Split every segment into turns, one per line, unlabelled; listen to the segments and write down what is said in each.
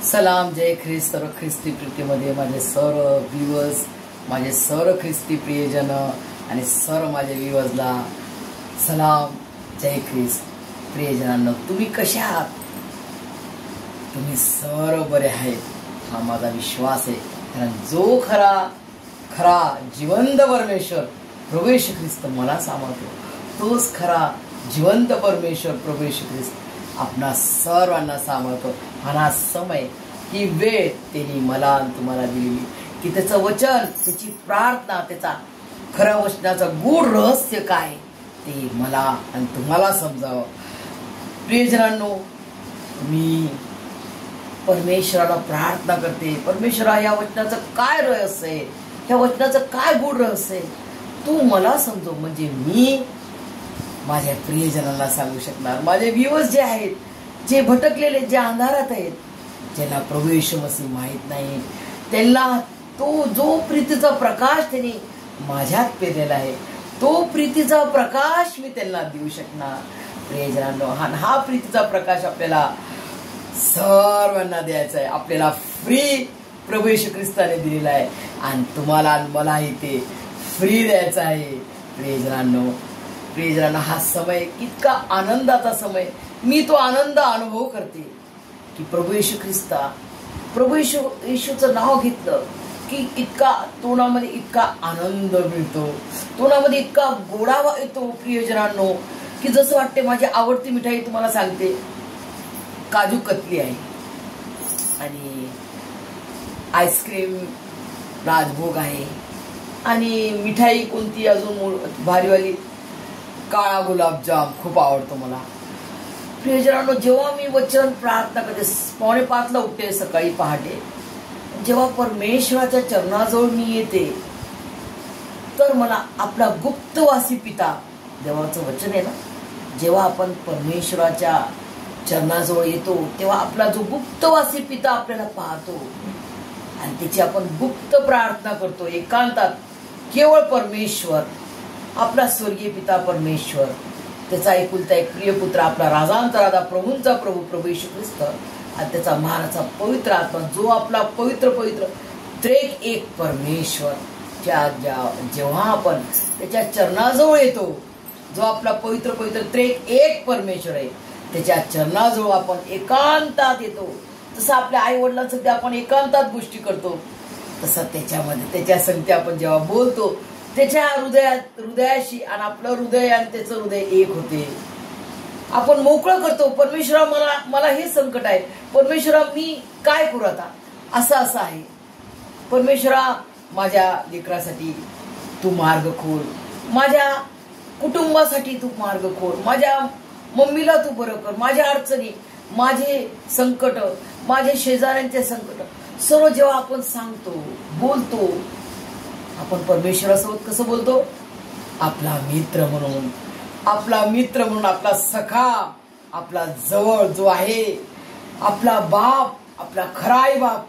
सलाम, जय ख्रिस्त. सर्व ख्रिस्ती प्रीतीमध्ये माझे सर्व व्ह्यूअर्स, माझे सर्व ख्रिस्ती प्रियजन आणि सर्व माझे व्ह्यूअर्सला सलाम, जय ख्रिस्त. प्रियजनांनो, तुम्ही कशा आहात? तुम्ही सर्व बरे आहेत हा माझा विश्वास आहे. कारण जो खरा जिवंत परमेश्वर प्रभू येशू ख्रिस्त मला सांभाळतो, तोच खरा जिवंत परमेश्वर प्रभू येशू ख्रिस्त आपणा सर्वांना सांभाळतो. हा समय, ही वेळ त्यांनी मला आणि तुम्हाला दिलेली, की त्याचं वचन, त्याची प्रार्थना, त्याचा खऱ्या वचनाचं गूढ रहस्य काय ते मला आणि तुम्हाला समजावं. प्रियजनांनो, मी परमेश्वराला प्रार्थना करते, परमेश्वरा या वचनाचं काय रहस्य आहे, ह्या वचनाचं काय गूढ रहस्य आहे, तू मला समजव, म्हणजे मी माझ्या प्रियजनांना सांगू शकणार. माझे व्ह्यूअर्स जे आहेत, जे भटकलेले, जे अंधारात आहेत, ज्यांना प्रभू येशू मसीह माहीत नाही, त्यांना तो जो प्रीतीचा प्रकाश त्यांनी माझ्यात पेरलेला आहे, तो प्रीतीचा प्रकाश मी त्यांना देऊ शकणार. प्रियजनांनो, हा प्रीतीचा प्रकाश आपल्याला सर्वांना द्यायचा आहे. आपल्याला फ्री प्रभू येशू ख्रिस्ताने दिलेला आहे आणि तुम्हाला आणि मलाही ते फ्री द्यायचं आहे. प्रियजनांनो, हा समय इतका आनंदाचा समय, मी तो आनंद अनुभव करते की प्रभू येशूचं नाव घेतलं की इतका तोंडामध्ये इतका आनंद मिळतो, तोंडामध्ये इतका गोडावा येतो. प्रियजनांनो, की जसं वाटते माझी आवडती मिठाई तुम्हाला सांगते, काजू कतली आहे आणि आईस्क्रीम राजभोग आहे आणि मिठाई कोणती अजून भारीवाली काळा गुलाबजाम खूप आवडतो मला. प्रियजनांनो, जेव्हा मी वचन प्रार्थना करते, 4:45 उठते सकाळी पहाटे, जेव्हा परमेश्वराच्या चरणाजवळ मी येते, तर मला आपला गुप्तवासी पिता, देवाचं वचन आहे ना, जेव्हा आपण परमेश्वराच्या चरणाजवळ येतो तेव्हा आपला जो गुप्तवासी पिता आपल्याला पाहतो आणि त्याची आपण गुप्त प्रार्थना करतो एकांतात. केवळ परमेश्वर, आपला स्वर्गीय पिता परमेश्वर, त्याचा एकुलता एक प्रिय पुत्र, आपला राजांचा राजा, प्रभूंचा प्रभू प्रभू येशू ख्रिस्त आणि त्याचा महाराचा पवित्र आत्मा, जो आपला पवित्र त्रेक एक परमेश्वर, जेव्हा आपण त्याच्या चरणाजवळ येतो, जो आपला पवित्र त्रेक एक परमेश्वर आहे, त्याच्या चरणाजवळ आपण एकांतात येतो. तसं आपल्या आई वडिलांसाठी आपण एकांतात गोष्टी करतो, तसं त्याच्या संगती आपण जेव्हा बोलतो, त्याच्या हृदयाशी आणि आपलं हृदय आणि त्याचं हृदय एक होते. आपण मोकळं करतो, परमेश्वरा मला हे संकट आहे, परमेश्वरा मी काय करू आता, असं आहे. परमेश्वरा, माझ्या लेकरासाठी तू मार्ग खोल, माझ्या कुटुंबासाठी तू मार्ग खोल, माझ्या मम्मीला तू बरं कर, माझ्या अडचणी, माझे संकट, माझे शेजाऱ्यांचे संकट सर्व जेव्हा आपण सांगतो, बोलतो, आपण परमेश्वरासोबत कसं बोलतो, आपला मित्र म्हणून, आपला सखा, आपला जवळ जो आहे, आपला बाप, आपला खरा आई बाप,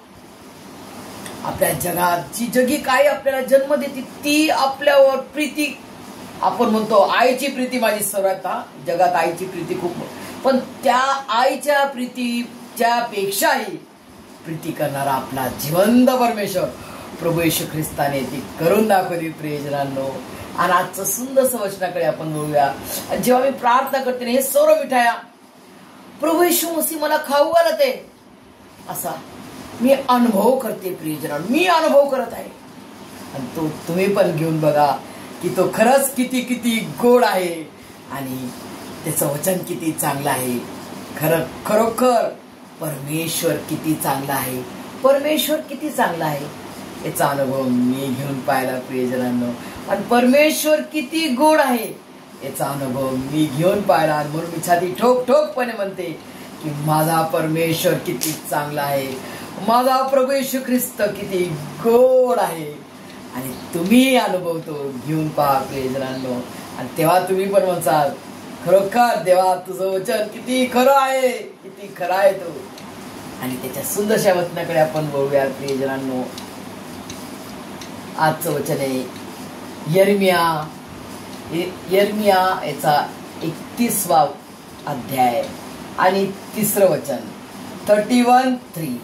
आपल्या जगात जगी काय आपल्याला जन्म देते ती आपल्यावर प्रीती, आपण म्हणतो आईची प्रीती माझी सर्वात, जगात आईची प्रीती खूप, पण त्या आईच्या प्रीतीच्या पेक्षाही प्रीती करणारा आपला जिवंत परमेश्वर प्रभू येशू ख्रिस्ताने ती करून दाखवली. प्रियजनांनो, आणि आजचं सुंदरसं वचनाकडे आपण बोलूया. जेव्हा मी प्रार्थना करते हे सर्व मिठाया प्रभू येशू मसीह मला खाऊ घालत आहे, असा मी अनुभव करते. प्रियजनांनो, मी अनुभव करत आहे आणि तो तुम्ही पण घेऊन बघा की तो खरंच किती गोड आहे आणि त्याचं वचन किती चांगलं आहे. खरोखर परमेश्वर किती चांगला आहे, परमेश्वर किती चांगला आहे याचा अनुभव मी घेऊन पाहिला. प्रियजनांनो, आणि परमेश्वर किती गोड आहे याचा अनुभव मी घेऊन पाहिला. आणि म्हणून मी छाती ठोकपणे म्हणते की माझा परमेश्वर किती चांगला आहे, माझा प्रभू येशू ख्रिस्त किती गोड आहे. आणि तुम्ही अनुभवतो, घेऊन पहा प्रियजनांनो, आणि तेव्हा तुम्ही पण म्हणसाल, खरोखर देवा तुझं वचन किती खरं आहे, किती खरं आहे तो. आणि त्याच्या सुंदरशा वचनाकडे आपण बोलूया. प्रियजनांनो, आजचं वचन आहे यर्मिया याचा 31वा अध्याय आणि 3रं वचन, 31:3.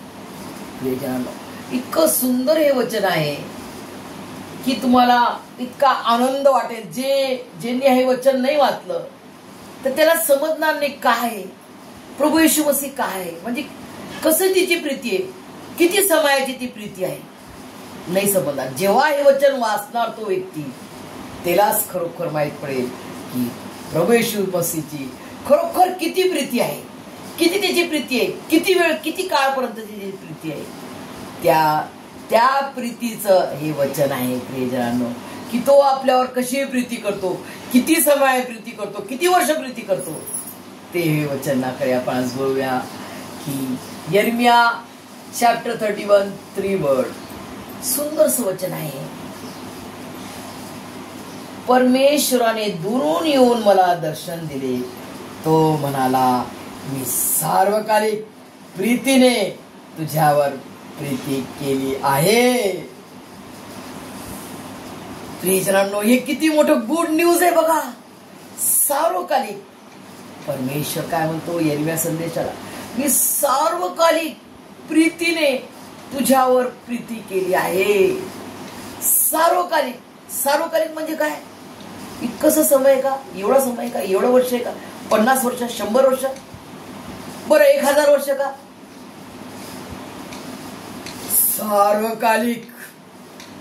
प्रियजनांनो, इतकं सुंदर हे वचन आहे की तुम्हाला इतका आनंद वाटेल. ज्यांनी हे वचन नाही वाचलं तर त्याला समजणार नाही काय प्रभू येशू मसीह काय आहे, म्हणजे कसं तिची प्रीती आहे, किती समयाची ती प्रीती आहे, नाही समजणार. जेव्हा हे वचन वाचणार तो व्यक्ती, त्यालाच खरोखर माहित पडेल की प्रभू येशू मसीहची खरोखर किती प्रीती आहे, किती त्याची प्रीती आहे, किती वेळ किती काळपर्यंत त्याची प्रीती आहे. त्या प्रीतीचं हे वचन आहे प्रियजनांनो, की तो आपल्यावर कशी प्रीती करतो, किती समय प्रीती करतो, किती वर्ष प्रीती करतो, ते हे वचन नाकडे आपण आज बोलूया. की यिर्मया चॅप्टर 31 3 वर्ड, सुंदरच वचन आहे. परमेश्वराने दुरून येऊन मला दर्शन दिले. तो म्हणाला, मी सार्वकालिक प्रीतीने तुझ्यावर प्रीती केली आहे. प्रियजनांनो, हे किती मोठं गुड न्यूज आहे बघा. सार्वकालिक परमेश्वर काय म्हणतो यिर्मया संदेशाला, मी सार्वकालिक प्रीतीने तुझ्यावर प्रीती केली आहे. सार्वकालिक, सार्वकालिक म्हणजे काय? इतकंसं समय का, एवढा समय का, एवढं वर्ष आहे का, 50 वर्ष, 100 वर्ष, बरं 1000 वर्ष का? सार्वकालिक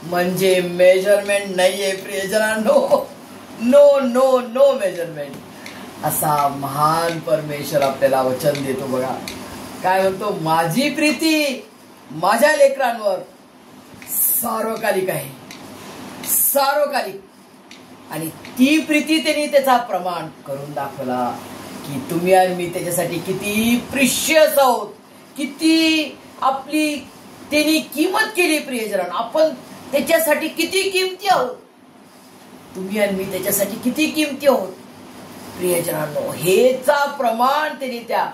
म्हणजे मेजरमेंट नाहीये प्रियजनांनो, नो नो नो मेजरमेंट. असा महान परमेश्वर आपल्याला वचन देतो बघा. काय म्हणतो, माझी प्रीती माझ्या लेकरांवर सार्वकालिक आहे, सार्वकालिक. आणि ती प्रीती त्यांनी त्याचा प्रमाण करून दाखवला की तुम्ही आणि मी त्याच्यासाठी किती प्रिशियस आहोत, किती आपली त्यांनी किंमत केली प्रियजनांनो. आपण त्याच्यासाठी किती किमती आहोत, तुम्ही आणि मी त्याच्यासाठी किती किमती आहोत प्रियजनांनो. हेचा प्रमाण त्यांनी त्या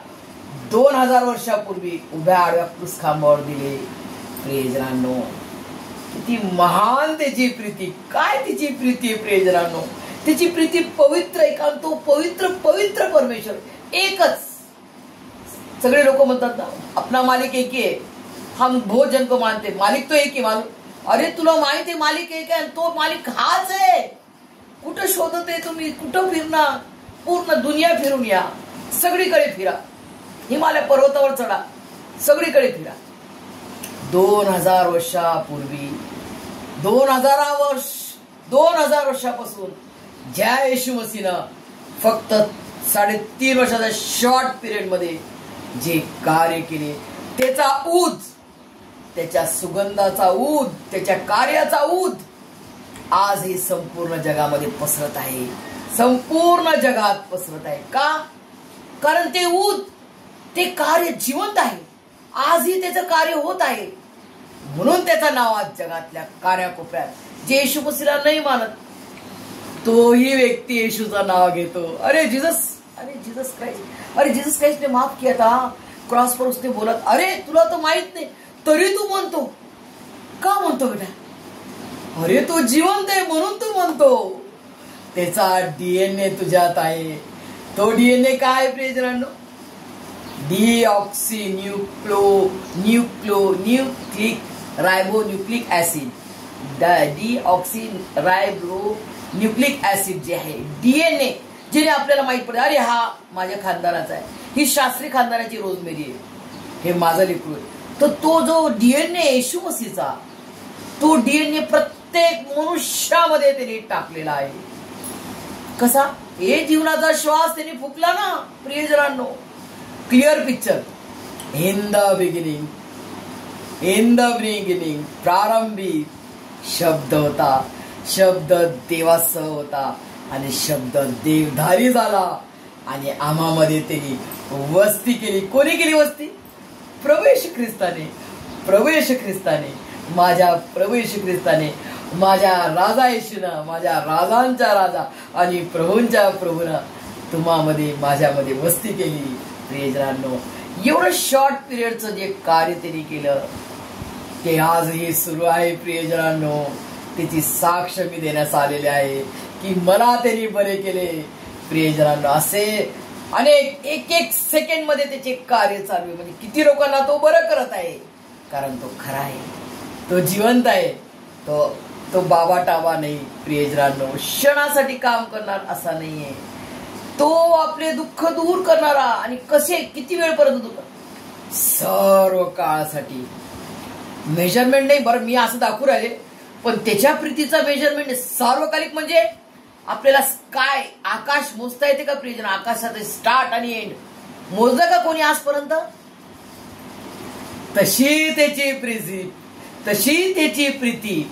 2000 वर्षापूर्वी उभ्या आडव्या क्रूस खांबावर दिले प्रियजनांनो. किती महान त्याची प्रीती, काय तिची प्रीती आहे प्रियजनांनो. त्याची प्रीती पवित्र आहे, कारण तो पवित्र पवित्र परमेश्वर एकच. सगळे लोक म्हणतात ना, अपना मालिक एक ही है, हम बहुत जन को मानते, मालिक तो एक ही मालूम. अरे तुला माहित आहे मालिक एक आहे, तो मालिक हाच आहे. कुठं शोधत आहे तुम्ही, कुठं फिरणार, पूर्ण दुनिया फिरून या, सगळीकडे फिरा, हिमालय पर्वतावर चढा, सगळीकडे फिरा. 2000 वर्षापूर्वी, 2000 वर्षापासून ज्या येशू मसीहनं फक्त 3.5 वर्षाच्या शॉर्ट पिरियड मध्ये जे कार्य केले, त्याचा ऊद, त्याच्या सुगंधाचा ऊद, त्याच्या कार्याचा ऊद आज हे संपूर्ण जगामध्ये पसरत आहे, संपूर्ण जगात पसरत आहे. का? कारण ते ऊद, ते कार्य जिवंत आहे, आजही त्याचं कार्य होत आहे. म्हणून त्याचं नाव आज जगातल्या कानाकोपऱ्यात, जे येशू मसीहला नाही मानत तोही व्यक्ती येशूचं नाव घेतो. अरे जीसस, अरे जीसस क्राइस्ट, अरे जीसस क्राइस्ट ने माफ किया था क्रॉस पर, उसने बोला. अरे तुला तो माहित नाही तरी तू म्हणतो. का म्हणतो बेटा? अरे तो जिवंत आहे म्हणून तू म्हणतो. त्याचा डीएनए तुझ्यात आहे. तो डीएनए काय प्रियजनांनो? Deoxy nucleic ribonucleic acid. Deoxy ribonucleic acid जे आहे डीएनए, जेणे आपल्याला माहित पडते अरे हा माझ्या खानदानाचा आहे, ही शास्त्री खानदानाची रोजमेरी आहे, हे माझं लेकरू आहे. तर तो जो डीएनए येशू मसीहचा, तो डीएनए प्रत्येक मनुष्यामध्ये त्यांनी टाकलेला आहे. कसा? हे जीवनाचा श्वास त्यांनी फुकला ना प्रियजनांनो. Clear picture. In the beginning प्रारंभी शब्द होता, शब्द देवासह होता आणि शब्द देवधारी झाला आणि आम्हामध्ये त्यांनी वस्ती केली. कोणी केली वस्ती? प्रवेश ख्रिस्ताने, माझ्या प्रवेश ख्रिस्ताने, माझ्या राजा येशूनं, माझ्या राजांचा राजा आणि प्रभूंच्या प्रभूनं तुम्हामध्ये माझ्यामध्ये वस्ती केली. प्रियजनांनो, एवढं शॉर्ट पिरियडचं जे कार्य त्यांनी केलं ते आजही सुरू आहे प्रियजनांनो. त्याची साक्ष मी देण्यास आलेले आहे की मला त्यांनी बरे केले प्रियजनांनो. असे अनेक एक सेकंड मध्ये त्याचे कार्य चालू आहे. म्हणजे किती लोकांना तो बरं करत आहे. कारण तो खरा आहे, तो जिवंत आहे, तो बाबा टाबा नाही प्रियजनांनो, क्षणासाठी काम करणार असा नाहीये, तो आपले दुःख दूर करणारा. आणि कसे, किती वेळपर्यंत दुःख, सर्व काळासाठी. मेजरमेंट नाही बरं, मी असं दाखवू राहिले, पण त्याच्या प्रीतीचा मेजरमेंट सार्वकालिक. म्हणजे आपल्याला काय आकाश मोजता येते का प्रियजन? आकाशाचे स्टार्ट आणि एंड मोजलं का कोणी आजपर्यंत? तशी त्याची प्रीती, तशी त्याची प्रीती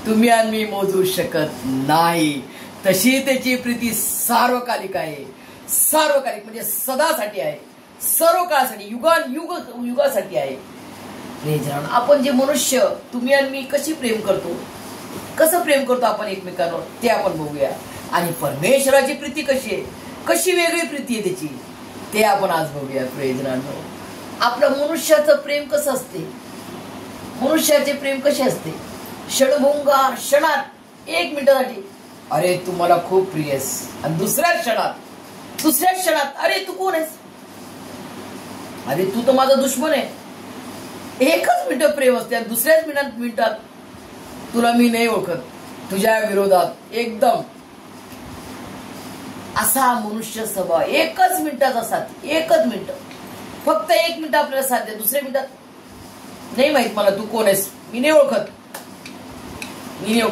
तुम्ही आणि मी मोजू शकत नाही. तशी त्याची प्रीती सार्वकालिक आहे. सार्वकालिक म्हणजे सदासाठी आहे, सर्व काळासाठी, युगासाठी आहे. प्रियजन, आपण जे मनुष्य, तुम्ही आणि मी कशी प्रेम करतो, कसं प्रेम करतो आपण एकमेकांवर, ते आपण बघूया. आणि परमेश्वराची प्रीती कशी आहे, कशी वेगळी प्रीती आहे त्याची, ते आपण आज बघूया. प्रियजनांनो, आपलं मनुष्याचं प्रेम कसं असते, मनुष्याचे प्रेम कसे असते? क्षणभंगार, क्षणात, 1 मिनिटासाठी अरे तू मला खूप प्रिय आहेस, आणि दुसऱ्या क्षणात अरे तू कोण आहेस, अरे तू तर माझा दुश्मन आहे. 1च मिनिट प्रेम असते, आणि दुसऱ्याच मिनिटात तुला मी नाही ओळखत, तुझ्या विरोधात एकदम. असा मनुष्य स्वभाव. 1च मिनिटाचा साथ, 1च मिनिट, फक्त 1 मिनिट आपल्याला साथ द्या. दुसऱ्या मिनिटात नाही माहित मला तू कोण आहेस, मी नाही ओळखत.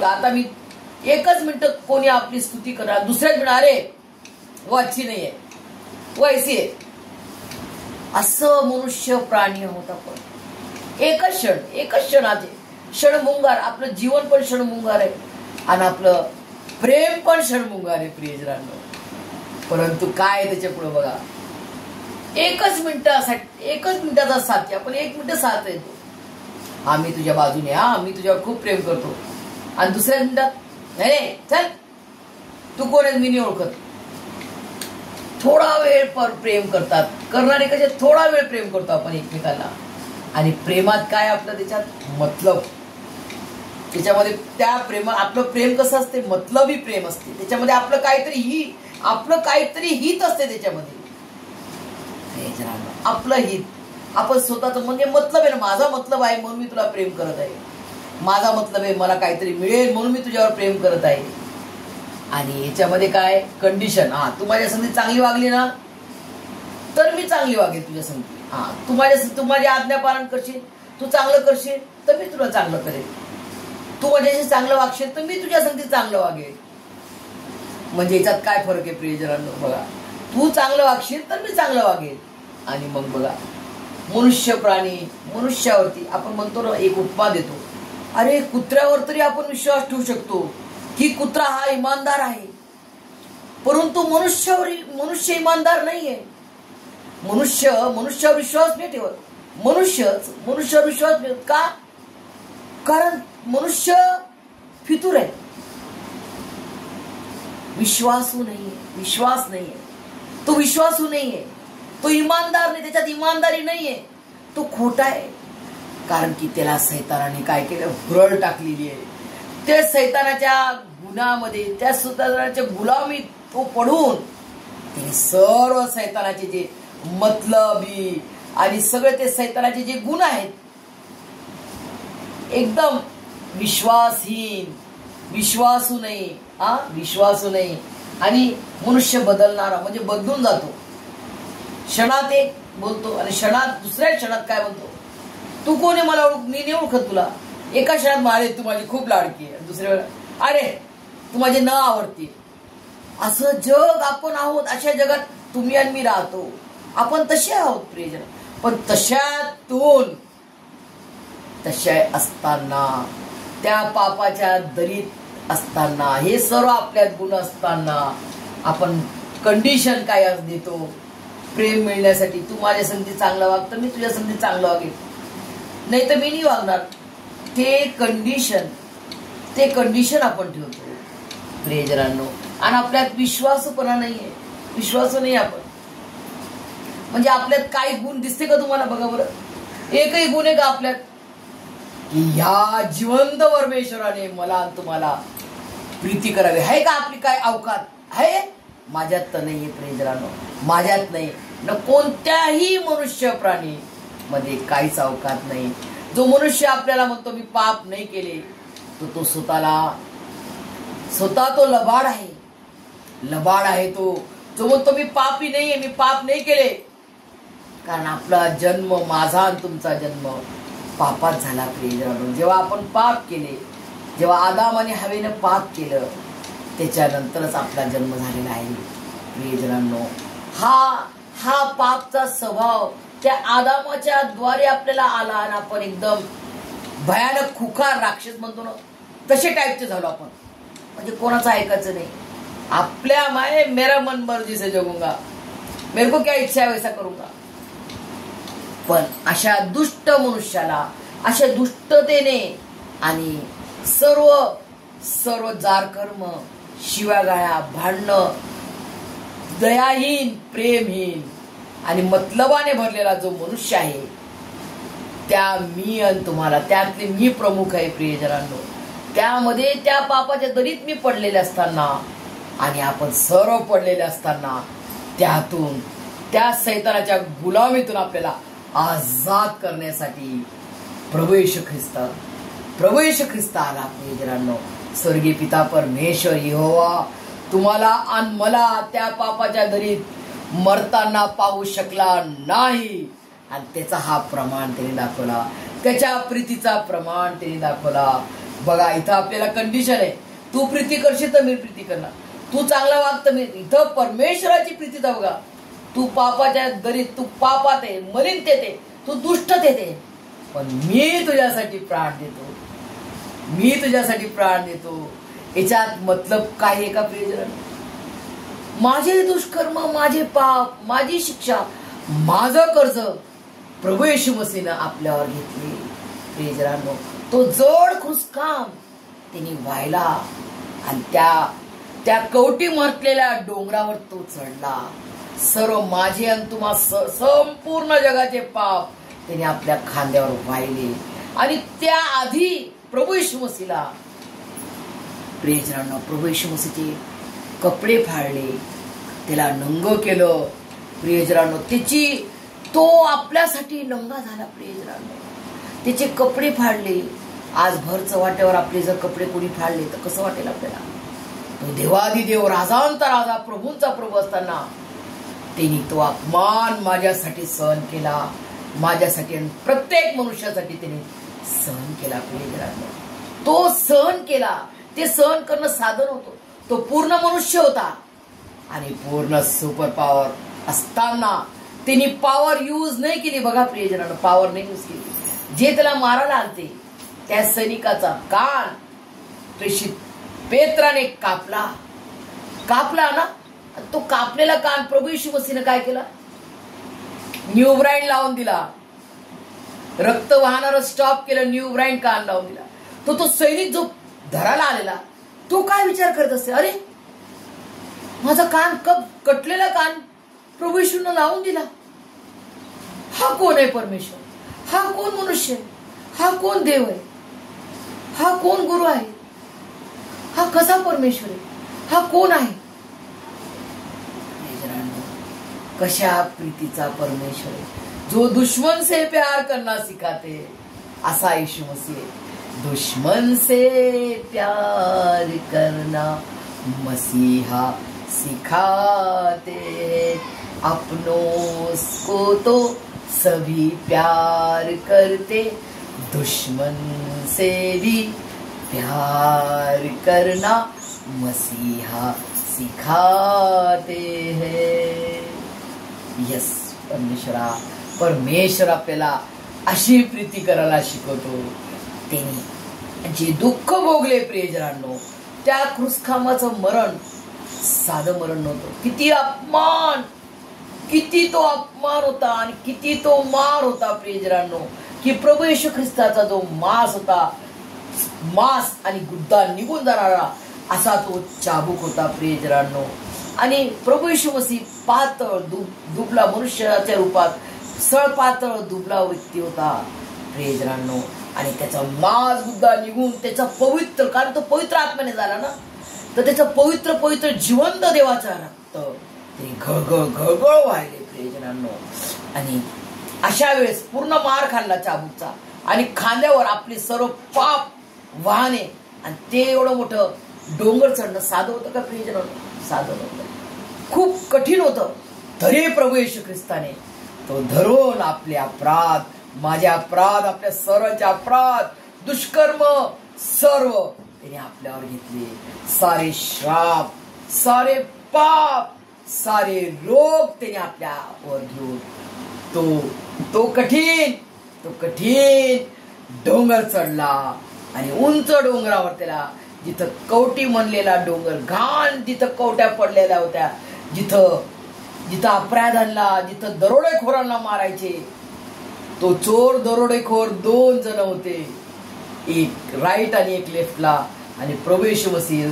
आता मी 1च मिनिट कोणी आपली स्तुती करणार, दुसऱ्याच मिनिट अरे वो अच्छी नाही आहे, वो ऐसी आहे. असं मनुष्य प्राणी होता. पण एकच क्षणाचे क्षणभंगार. आपलं जीवन पण क्षणभंगार आहे, आणि आपलं प्रेम पण क्षणभंगार आहे प्रियजनांनो. परंतु काय त्याच्या पुढे बघा, 1च मिनिटाचा साथ. आपण 1 मिनिट साथ येतो, आम्ही तुझ्या बाजूने, मी तुझ्यावर खूप प्रेम करतो. आणि दुसऱ्या मिनिटात नाही, चल तू कोण आहे, मी नाही ओळखत. थोडा वेळ प्रेम करतात, करणारे कसे थोडा वेळ प्रेम करतो आपण एकमेकांना. आणि प्रेमात काय आपलं त्याच्यात मतलब, त्याच्यामध्ये त्या प्रेमात आपलं प्रेम कसं असते, मतलबी प्रेम असते. त्याच्यामध्ये आपलं काहीतरी हित असते. त्याच्यामध्ये आपलं हित, आपण स्वतःच म्हणजे मतलब आहे ना, माझा मतलब आहे म्हणून मी तुला प्रेम करत आहे, माझा मतलब आहे मला काहीतरी मिळेल म्हणून मी तुझ्यावर प्रेम करत आहे. आणि याच्यामध्ये काय कंडिशन, तू माझ्या संगती चांगली वागली ना तर मी चांगली वागेल तुझ्या संगती. तू माझी आज्ञा पालन करशील, तू चांगलं करशील तर मी तुला चांगलं करेल, तू माझ्याशी चांगलं वागशील तर मी तुझ्या संगती चांगलं वागेल. म्हणजे याच्यात काय फरक आहे प्रियजनांनो बघा, तू चांगलं वागशील तर मी चांगलं वागेल. आणि मग बघा, मनुष्य प्राणी, मनुष्यावरती आपण म्हणतो ना, एक उपमा देतो, अरे कुत्र्यावर तरी आपण विश्वास ठेवू शकतो की कुत्रा हा इमानदार आहे, परंतु मनुष्य इमानदार नाहीये. मनुष्यावर विश्वास नाही ठेवत. मनुष्यावर विश्वास नाही का? कारण मनुष्य फितूर आहे, विश्वास नाहीये, तो विश्वासू नाहीये, तो इमानदार नाही, त्याच्यात इमानदारी नाहीये, तो खोटा आहे. कारण की त्याला सैतानाने काय केलं, भुरळ टाकलेली आहे. ते सैतानाच्या गुणामध्ये, त्या सैतानाच्या गुलामीत तो पडून त्याने सर्व सैतानाचे जे मतलबी आणि सगळे ते सैतानाचे जे गुण आहेत, एकदम विश्वासहीन, विश्वासू नाही. आणि मनुष्य बदलणारा म्हणजे बदलून जातो. क्षणात एक बोलतो आणि दुसऱ्या क्षणात काय म्हणतो, तू कोण आहे मला मी नाही ओळखत तुला. एका क्षणात मारे तू माझी खूप लाडकी आहे, दुसऱ्या वेळा अरे तू माझी न आवडती. असं जग आपण आहोत, अशा जगात तुम्ही आणि मी राहतो. आपण तसे आहोत प्रियजन. पण तशा असताना, त्या पापाच्या दरीत असताना, हे सर्व आपल्यात गुण असताना आपण कंडिशन काय देतो प्रेम मिळण्यासाठी, तू माझ्या संगती चांगला वाग तर मी तुझ्या संगती चांगलं वागेल, नाही तर मी नाही वागणार. ते कंडिशन आपण ठेवतो प्रियजनांनो. आणि आपल्यात विश्वासूपणा नाहीये, विश्वासू नाही आपण. म्हणजे आपल्यात काही गुण दिसते का तुम्हाला? बघा बरं, एकही गुण आहे का आपल्यात की ह्या जिवंत परमेश्वराने मला तुम्हाला प्रीती करावी आहे का? आपली काय अवकात आहे? माझ्यात तर नाहीये प्रियजनांनो, माझ्यात नाही, न कोणत्याही मनुष्य प्राणी मध्ये काहीच अवकात नाही. जो मनुष्य आपल्याला म्हणतो मी पाप नाही केले, तो स्वतः तो लबाड आहे तो जो म्हणतो मी पापी नाहीये, मी पाप नाही केले. कारण आपला जन्म, माझा आणि तुमचा जन्म पापात झाला प्रियजनांनो. जेव्हा आपण पाप केले, जेव्हा आदाम आणि हवेनं पाप केलं, त्याच्यानंतरच आपला जन्म झालेला आहे प्रियजनांनो. हा पापचा स्वभाव त्या आदामाच्या द्वारे आपल्याला आला आणि आपण एकदम भयानक खुखार राक्षस म्हणतो ना, तसे टाईपचे झालो आपण. म्हणजे कोणाचं ऐकायचं नाही. आपल्या माये मेरा मन मर्जी से जगूंगा, मेरे को क्या इच्छा है वैसा करूंगा. पण अशा दुष्ट मनुष्याला, अशा दुष्टतेने आणि सर्व जार कर्म, शिवागाळ्या, भांडणं, दयाहीन, प्रेमहीन आणि मतलबाने भरलेला जो मनुष्य आहे, त्या मी आणि तुम्हाला त्यातले मी प्रमुख आहे प्रियजनांनो. त्यामध्ये त्या पापाच्या दरीत मी पडलेले असताना आणि आपण सर्व पडलेले असताना त्यातून, त्या सैतानाच्या गुलामीतून आपल्याला आजाद करण्यासाठी प्रभू येशू ख्रिस्त आला प्रियजनांनो. स्वर्गीय पिता परमेश्वर यहोवा तुम्हाला आणि मला त्या पापाच्या दरीत मरताना पाहू शकला नाही आणि त्याचा हा प्रमाण त्याने दाखवला, त्याच्या प्रीतीचा प्रमाण त्याने दाखवला. बघा इथं आपल्याला कंडिशन आहे, तू प्रीती करशील तर मी प्रीती करणार, तू चांगला वाग तर मी. इथं परमेश्वराची प्रीतीचा बघा, तू पापाच्या दरीत, तू पापात आहे, मलिनतेत आहे, तू दुष्टतेत आहे, पण मी तुझ्यासाठी प्राण देतो. याच्यात मतलब काय आहे का प्रियजन? माझे दुष्कर्म, माझे पाप, माझी शिक्षा, माझं कर्ज प्रभू येशू मसीहनं आपल्यावर घेतले प्रियजनांनो. तो जड खुसकाम तिने व्हायला आणि त्या कवटी म्हटलेल्या डोंगरावर तो चढला. सर्व माझे आणि तुम्हा संपूर्ण जगाचे पाप त्याने आपल्या खांद्यावर वाहिले आणि त्याआधी प्रभू येशू मसीहला प्रियजनांनो, प्रभू येशू मसीहचे कपडे फाडले, त्याला नंग केलं प्रियजनांनो. तो आपल्यासाठी नंगा झाला प्रियजनांनो. त्याचे कपडे फाडले. आज भरच वाट्यावर आपले जर कपडे कोणी फाडले तर कसं वाटेल आपल्याला? तो देवादिदेव, राजांचा राजा, प्रभूंचा प्रभू असताना त्यांनी तो अपमान माझ्यासाठी सहन केला, माझ्यासाठी आणि प्रत्येक मनुष्यासाठी त्यांनी सहन केला प्रियजनांनो. तो सहन केला. ते सहन करणं साधन होतं. तो पूर्ण मनुष्य होता आणि पूर्ण सुपर पॉवर असताना त्यांनी पॉवर यूज नाही केली. बघा प्रियजनांनो, पॉवर नाही यूज केली. जे त्याला मारायला आलते त्या सैनिकाचा कान प्रेषित पेत्राने कापला ना. तो कापलेला कान प्रभू येशू मसीहने काय केला? न्यू ब्राईन लावून दिला. रक्त वाहणारं स्टॉप केलं, न्यू ब्राईन कान लावून दिला. तो सैनिक जो धराला आलेला तो काय विचार करत असेल, अरे माझा कान कटलेला कान प्रभू येशूने लावून दिला. हा कोण आहे परमेश्वर? हा कोण मनुष्य आहे? हा कोण देव आहे? हा कोण गुरु आहे? हा कसा परमेश्वर आहे? हा कोण आहे? कशा प्रीतीचा परमेश्वर आहे, जो दुश्मन से प्यार करना सिखाते, असा येशू मसीह. दुश्मन से प्यार करना मसीहा सिखाते, अपनों को तो सभी प्यार करते, दुश्मन से भी प्यार करना मसीहा सिखाते हैं. यस, परमेश्वर आपल्याला अशी प्रीती करायला शिकवतो. त्यांनी जे दुःख भोगले प्रियजनांनो, त्या क्रूसखांबाचं मरण साधं मरण नव्हतं. किती तो अपमान होता आणि किती तो मार होता प्रियजनांनो, की प्रभू येशू ख्रिस्ताचा जो मांस आणि गुद्दा निघून जाणारा असा तो चाबूक होता प्रियजनांनो. आणि प्रभू येशू मसीह पातळ दुबला मनुष्याच्या रूपात सळपातळ दुबला व्यक्ती होता प्रियजनांनो. आणि त्याचा मांस गुद्दा निघून त्याचा पवित्र, कारण तो पवित्र आत्म्याने झाला ना, तर त्याचं पवित्र जिवंत देवाचा रक्त तरी घळघळ व्हायले प्रियजनांनो. आणि अशा वेळेस पूर्ण मार खाल्ला चाबूकचा आणि खांद्यावर आपले सर्व पाप वाहने, आणि ते एवढं मोठं डोंगर चढणं साधं होतं का प्रियजन? साधं नव्हतं, खूप कठीण होतं. तरी प्रभू येशू ख्रिस्ताने तो धरून आपले अपराध, माझे अपराध, आपल्या सर्वांचे अपराध, दुष्कर्म सर्व त्याने आपल्यावर घेतले. सारे श्राप, सारे पाप, सारे रोग त्याने आपल्यावर घेऊन तो कठीण डोंगर चढला. आणि उंच डोंगरावर त्याला, जिथं कवटी म्हणलेला डोंगर, घाण जिथं कवट्या पडलेल्या होत्या, जिथं अपराधांना, जिथं दरोडेखोरांना मारायचे, तो चोर दरोडेखोर 2 जण होते, एक राईट आणि एक लेफ्टला, आणि प्रभू येशू मसीह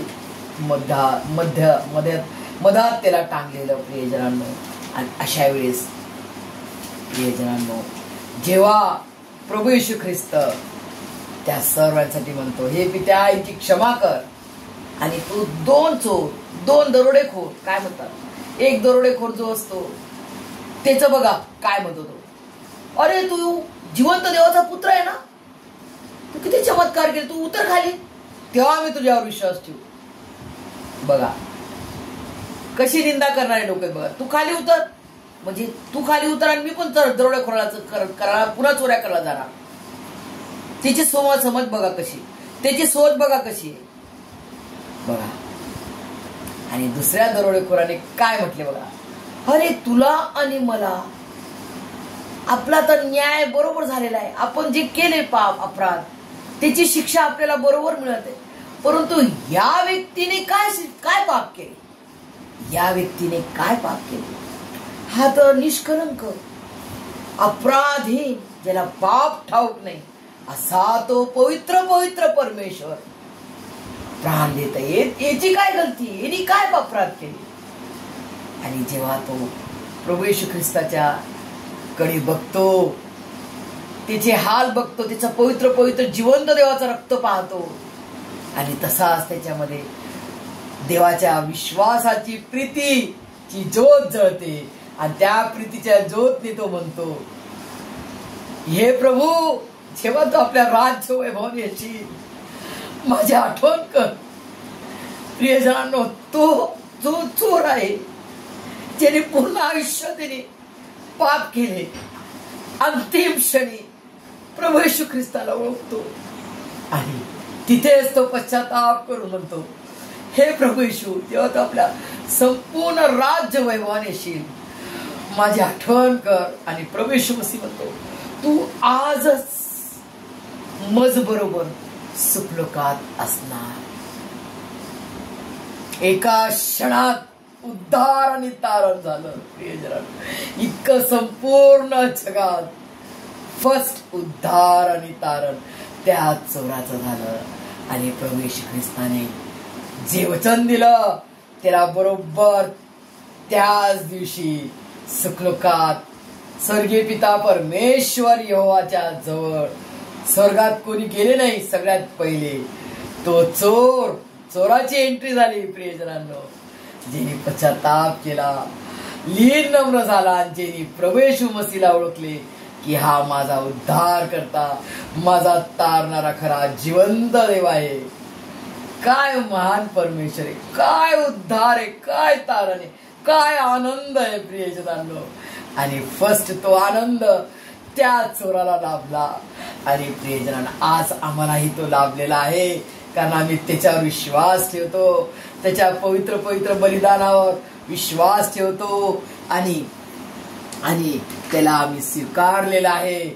मधात त्याला टांगलेलं प्रियजनांनो. आणि अशा वेळेस प्रियजनांनो, जेव्हा प्रभू येशू ख्रिस्त त्या सर्वांसाठी म्हणतो, हे पित्या यांची क्षमा कर, आणि तू 2 चोर, 2 दरोडेखोर, काय म्हणतात, एक दरोडेखोर जो असतो त्याचं बघा काय म्हणतो तो, अरे तू जिवंत देवाचा पुत्र आहे ना, तू किती चमत्कार केले, तू उतर खाली, तेव्हा मी तुझ्यावर विश्वास ठेवू. बघा कशी निंदा करणारे लोक आहेत बघा. तू खाली उतर, म्हणजे तू खाली उतर आणि मी पण दरोडेखोराचं करणार, पुन्हा चोऱ्या करायला जाणार. त्याची समज बघा कशी, त्याची सोच बघा कशी आहे बघा. आणि दुसऱ्या दरोडेखोराने काय म्हटले बघा, अरे तुला आणि मला आपला तर न्याय बरोबर झालेला आहे, आपण जे केले पाप अपराध त्याची शिक्षा आपल्याला बरोबर मिळत आहे, परंतु या व्यक्तीने काय पाप केले, या व्यक्तीने काय पाप केले, हा तर निष्कलंक अपराधहीन, ज्याला पाप ठाऊक नाही, असा तो पवित्र परमेश्वर प्राण देता येत, याची काय गलती, यांनी काय अपराध केली. आणि जेव्हा तो प्रभू येशू ख्रिस्ताच्या कडे बघतो, त्याचे हाल बघतो, त्याचा पवित्र जिवंत देवाचं रक्त पाहतो, आणि तसाच त्याच्यामध्ये देवाच्या विश्वासाची प्रीतीची ज्योत जळते. आणि त्या प्रीतीच्या ज्योतने तो म्हणतो, हे प्रभू, जेव्हा तो आपल्या राज्य वैभवाने याची माझी आठवण कर. प्रियजनांनो, तो जो चोर आहे, ज्याने पूर्ण आयुष्य त्याने पाप केले, अंतिम क्षणी प्रभू येशू ख्रिस्ताला ओळखतो, आणि तिथेच तो पश्चाताप करून म्हणतो, हे प्रभू येशू, जेव्हा तो आपल्या संपूर्ण राज्य वैभवाने येशील, माझी आठवण कर. आणि प्रभू येशू मसीह म्हणतो, तू आजच मज बरोबर सुखलोकात असणार. एका क्षणात उद्धार आणि तारण झालं. प्रियजनांनो, इतकं संपूर्ण जगात फर्स्ट उद्धार आणि तारण त्या चोराचं झालं. आणि प्रभू येशू ख्रिस्ताने जे वचन दिलं त्याला बरोबर त्याच दिवशी सुखलोकात स्वर्गीय पिता परमेश्वर यहोवाच्या जवळ, स्वर्गात कोणी गेले नाही, सगळ्यात पहिले तो चोराची एंट्री झाली. प्रियजनांनो, ज्यांनी पश्चाताप केला, लीन नम्र झाला, आणि ज्यांनी प्रभू येशू मसीहला ओळखले की हा माझा उद्धार करता, माझा तारणारा खरा जिवंत देव आहे. काय महान परमेश्वर आहे, काय उद्धार आहे, काय तारण आहे, काय आनंद आहे प्रियजनांनो. आणि फर्स्ट तो आनंद त्या चोराला लाभला. आणि प्रियजनांनो, आज आम्हालाही तो लाभलेला आहे, कारण आम्ही त्याच्यावर विश्वास ठेवतो, त्याच्या पवित्र बलिदानावर विश्वास ठेवतो, आणि त्याला आम्ही स्वीकारलेला आहे,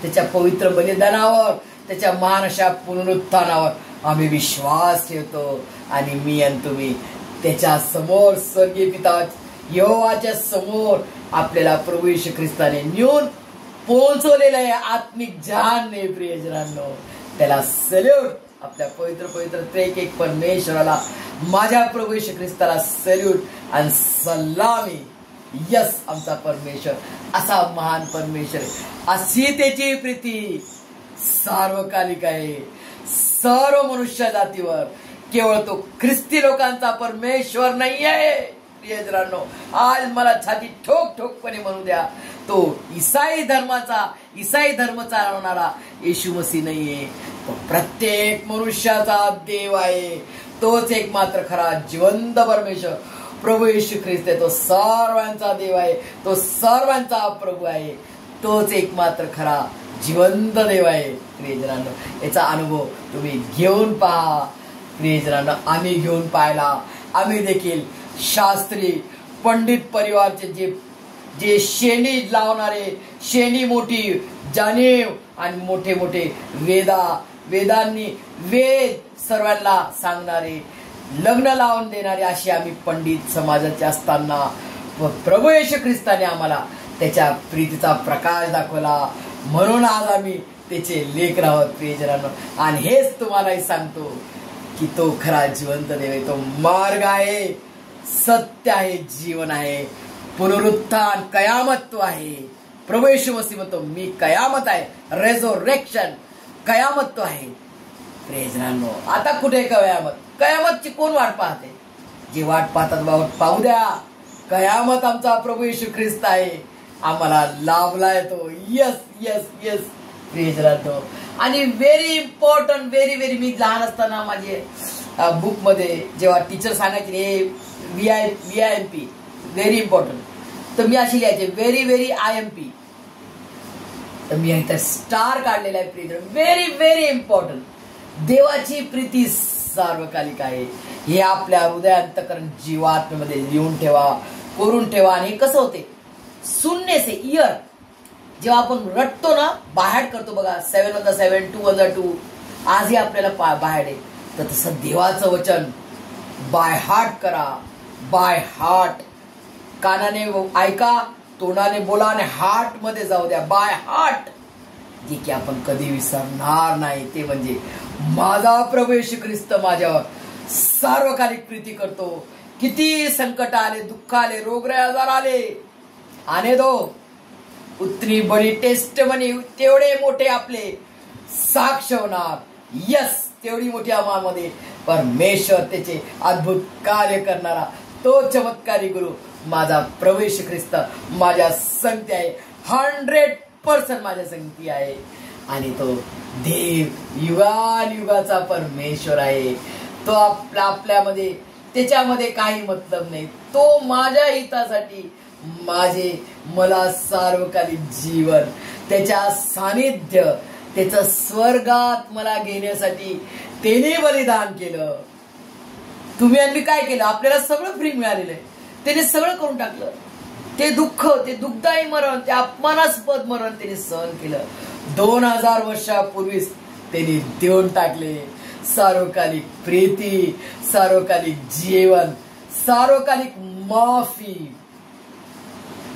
त्याच्या पवित्र बलिदानावर, त्याच्या महान अशा पुनरुत्थानावर आम्ही विश्वास ठेवतो. आणि मी आणि तुम्ही त्याच्या समोर, स्वर्गीय पिता यहोवाच्या समोर आपल्याला प्रभू येशू ख्रिस्ताने नेऊन पोहोचवलेलं आहे आत्मिक जहानने. प्रियजनांनो, त्याला सल्यूट. आपल्या पवित्र त्रिएक परमेश्वराला, माझ्या प्रभू येशू ख्रिस्ताला सल्यूट आणि सलामी. यस, आमचा परमेश्वर असा महान परमेश्वर आहे, अशी त्याची प्रीती सार्वकालिक आहे सर्व मनुष्य जातीवर. केवळ तो ख्रिस्ती लोकांचा परमेश्वर नाही आहे, प्रियजनांनो, आज मला छाती ठोक ठोकपणे म्हणू द्या, तो ईसाई धर्म चालवणारा येशू मसीह नाहीये, तो प्रत्येक मनुष्याचा देव आहे. तोच एक मात्र खरा जिवंत परमेश्वर प्रभू येशू ख्रिस्त आहे. तो सर्वांचा देव आहे, तो सर्वांचा प्रभू आहे. तोच एक मात्र खरा जिवंत देव आहे. प्रियजनांनो, याचा अनुभव तुम्ही घेऊन पहा. प्रियजनांनो, आम्ही घेऊन पाहिला. आम्ही देखील शास्त्री पंडित परिवारचे जे शेणी लावणारे, शेणी मोठी जाणीव आणि मोठे मोठे वेदांनी वेद सर्वांना सांगणारे, लग्न लावून देणारे असे आम्ही पंडित समाजाचे असताना प्रभू येशू ख्रिस्ताने आम्हाला त्याच्या प्रीतीचा प्रकाश दाखवला. म्हणून आज आम्ही त्याचे लेकरं आहोत. प्रियजनांनो, आणि हेच तुम्हालाही सांगतो की तो खरा जिवंत देव आहे. तो मार्ग आहे, सत्य आहे, जीवन आहे, पुनरुत्थान, कयामत तो आहे. प्रभू येशू मसीह म्हणतो, मी कयामत आहे, रेझोरेक्शन, कयामत तो आहे. प्रियजनांनो, आता कुठे कयामतची कोण वाट पाहते? जी वाट पाहतात पाहू द्या. कयामत आमचा प्रभू येशू ख्रिस्त आहे, आम्हाला लाभलाय तो. यस यस यस प्रियजनांनो. आणि व्हेरी इम्पॉर्टंट, व्हेरी मी लहान असताना माझे बुक मध्ये जेव्हा टीचर सांगायचे VIMP व्हेरी इम्पॉर्टंट, तर मी अशी लिहायचे व्हेरी IMP. तर मी इथे स्टार काढलेला आहे. प्रियजन, व्हेरी इम्पॉर्टंट. देवाची प्रीती सार्वकालिक आहे. हे आपल्या हृदयांतकरण जीवात्म्यामध्ये लिहून ठेवा, करून ठेवा. आणि हे कसं होते? शून्य से इयर जेव्हा आपण रटतो ना, बाहेर करतो बघा, 7 on the 7, 2 on the 2, आजही आपल्याला बाहेर आहे. तर तसं देवाचं वचन बाय हार्ट करा. बाय हार्ट, कानाने ऐका, तोंडाने बोला आणि हार्ट मध्ये जाऊ द्या. बाय हार्ट, जे की आपण कधी विसरणार नाही. ते म्हणजे माझा प्रभू येशू ख्रिस्त माझ्यावर सार्वकालिक प्रीती करतो. किती संकट आले, दुःख आले, रोगराई आजार आले, आने दो, उतनी बडी टेस्ट म्हणे, तेवढे मोठे आपले साक्ष होणार. यस, तेवढी मोठी आम्हामध्ये परमेश्वर त्याचे अद्भुत कार्य करणारा तो चमत्कारी गुरु माझा प्रभू येशू ख्रिस्त माझ्या संगती आहे. 100% माझ्या संगती आहे. आणि तो देव युगाचा परमेश्वर आहे. तो आपल्यामध्ये, त्याच्यामध्ये काही मतलब नाही. तो माझ्या हितासाठी मला सार्वकालिक जीवन, त्याच्या सानिध्य, त्याचं स्वर्गात मला घेण्यासाठी त्याने बलिदान केलं. तुम्ही आणि मी काय केलं? आपल्याला सगळं फ्री मिळालेलं आहे. त्याने सगळं करून टाकलं. ते दुःख, ते दुःखदायी मरण, ते अपमानास्पद मरण त्याने सहन केलं. 2000 वर्षापूर्वीच त्यांनी देऊन टाकले. सार्वकालिक प्रीती, सार्वकालिक जीवन, सार्वकालिक माफी,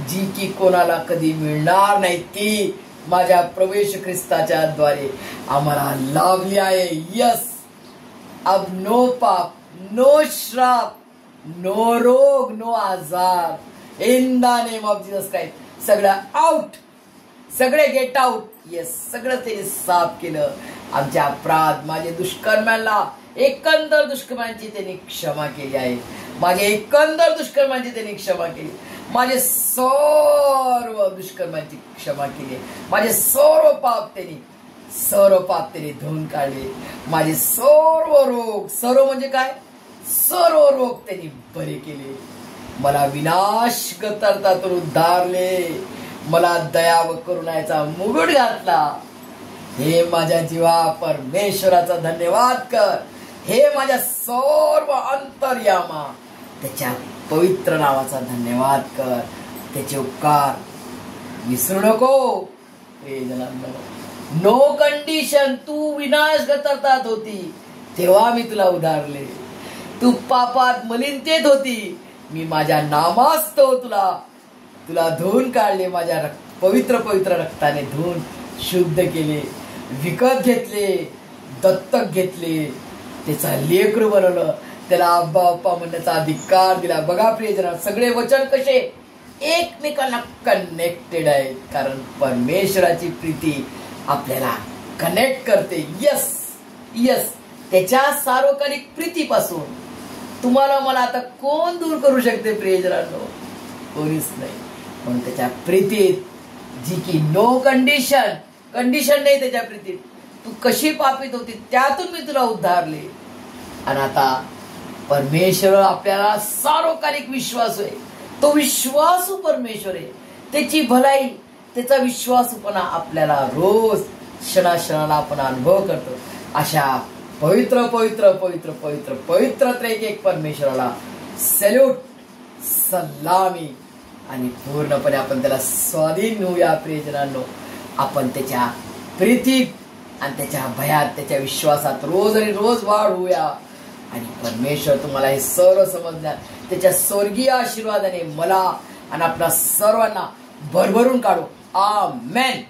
जी की कोणाला कधी मिळणार नाही, ती माझ्या प्रभू येशू ख्रिस्ताच्या द्वारे आम्हाला लाभली आहे. यस, अब नो पाप, नो श्राप, नो रोग, नो आजार. In the name of Jesus Christ. सगळं आउट, सगळे गेट आउट. येस, सगळं त्यांनी साफ केलं. आमचे अपराध, माझे दुष्कर्मांना, एकंदर दुष्कर्मांची त्यांनी क्षमा केली आहे. माझे एकंदर दुष्कर्मांची त्यांनी क्षमा केली. माझे सर्व दुष्कर्मांची क्षमा केली. माझे सर्व पाप त्यांनी धुवून काढले. माझे सर्व रोग, सर्व म्हणजे काय? सर्व रोग त्यांनी बरे केले. मला विनाश कतरतातून उद्धारले. मला दया व करुणाचा मुकुट घातला. हे माझ्या जीवा परमेश्वराचा धन्यवाद कर. हे माझ्या सर्व अंतर्यामा त्याच्या पवित्र नावाचा धन्यवाद कर. त्याचे उपकार विसरू नको. No condition. तू विनाश कतरतात होती तेव्हा मी तुला उधारले. तू पापात मलिनतेत होती, मी माझ्या नामास्तव तुला धुवून काढले. माझ्या पवित्र रक्ताने धुवून शुद्ध केले. विकत घेतले, दत्तक घेतले, त्याचा लेकरू बनवलं. त्याला अब्बा अप्पा म्हणण्याचा अधिकार दिला. बघा प्रियजन, सगळे वचन कसे एकमेकांना कनेक्टेड आहेत. कारण परमेश्वराची प्रीती आपल्याला कनेक्ट करते. यस यस, त्याच्या सार्वकालिक प्रीतीपासून तुम्हाला मला आता कोण दूर करू शकते प्रियजनांनो? कोणीच नाही. म्हणून त्याच्या प्रीतीत जी की नो कंडिशन नाही त्याच्या प्रीतीत. तू कशी पापित होती त्यातून मी तुला उद्धारले. आणि आता परमेश्वर आपल्याला सार्वकालिक विश्वास आहे. तो विश्वासू परमेश्वर आहे. त्याची भलाई, त्याचा विश्वासूपणा आपल्याला रोज क्षणाक्षणाला आपण अनुभव करतो. अशा पवित्र पवित्र पवित्र पवित्र पवित्र त्रिएक परमेश्वराला सॅल्यूट, सलामी आणि पूर्णपणे आपण त्याला स्वाधीन होऊया प्रियजनांनो. आपण त्याच्या प्रीतीत आणि त्याच्या भयात, त्याच्या विश्वासात रोज आणि रोज वाढ होऊया. आणि परमेश्वर तुम्हाला हे सर्व समजणार त्याच्या स्वर्गीय आशीर्वादाने मला आणि आपल्या सर्वांना भरभरून काढू. आमेन.